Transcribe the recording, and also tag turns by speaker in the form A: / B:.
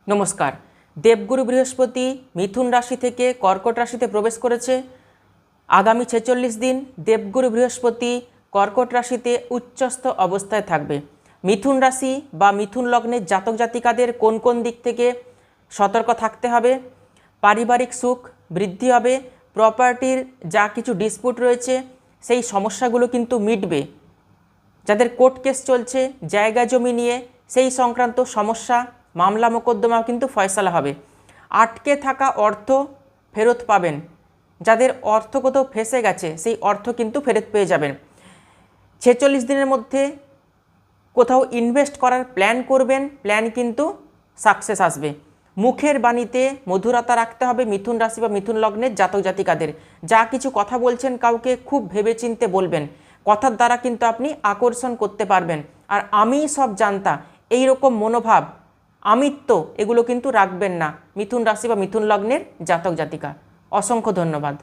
A: নমস্কার। দেবগুরু বৃহস্পতি মিথুন রাশি থেকে কর্কট রাশিতে প্রবেশ করেছে। আগামী 46 দিন দেবগুরু বৃহস্পতি কর্কট রাশিতে উচ্চস্থ অবস্থায় থাকবে। মিথুন রাশি বা মিথুন লগ্নের জাতক জাতিকাদের কোন কোন দিক থেকে সতর্ক থাকতে হবে? পারিবারিক সুখ বৃদ্ধি হবে, প্রপার্টির যা কিছু ডিসপুট রয়েছে সেই সমস্যাগুলো কিন্তু মিটবে। যাদের কোর্ট কেস চলছে জায়গা জমি নিয়ে সেই সংক্রান্ত সমস্যা মামলা মোকদ্দমা কিন্তু ফয়সালা হবে। আটকে থাকা অর্থ ফেরত পাবেন। যাদের অর্থ কোথাও ফেসে গেছে সেই অর্থ কিন্তু ফেরত পেয়ে যাবেন। 46 দিনের মধ্যে কোথাও ইনভেস্ট করার প্ল্যান করবেন, প্ল্যান কিন্তু সাকসেস আসবে। মুখের বাণীতে মধুরতা রাখতে হবে মিথুন রাশি বা মিথুন লগ্নের জাতক জাতিকাদের। যা কিছু কথা বলছেন কাউকে খুব ভেবেচিন্তে বলবেন, কথার দ্বারা কিন্তু আপনি আকর্ষণ করতে পারবেন। আর আমি সব জানতা এই রকম মনোভাব, আমিত্ব এগুলো কিন্তু রাখবেন না মিথুন রাশি বা মিথুন লগ্নের জাতক জাতিকা। অসংখ্য ধন্যবাদ।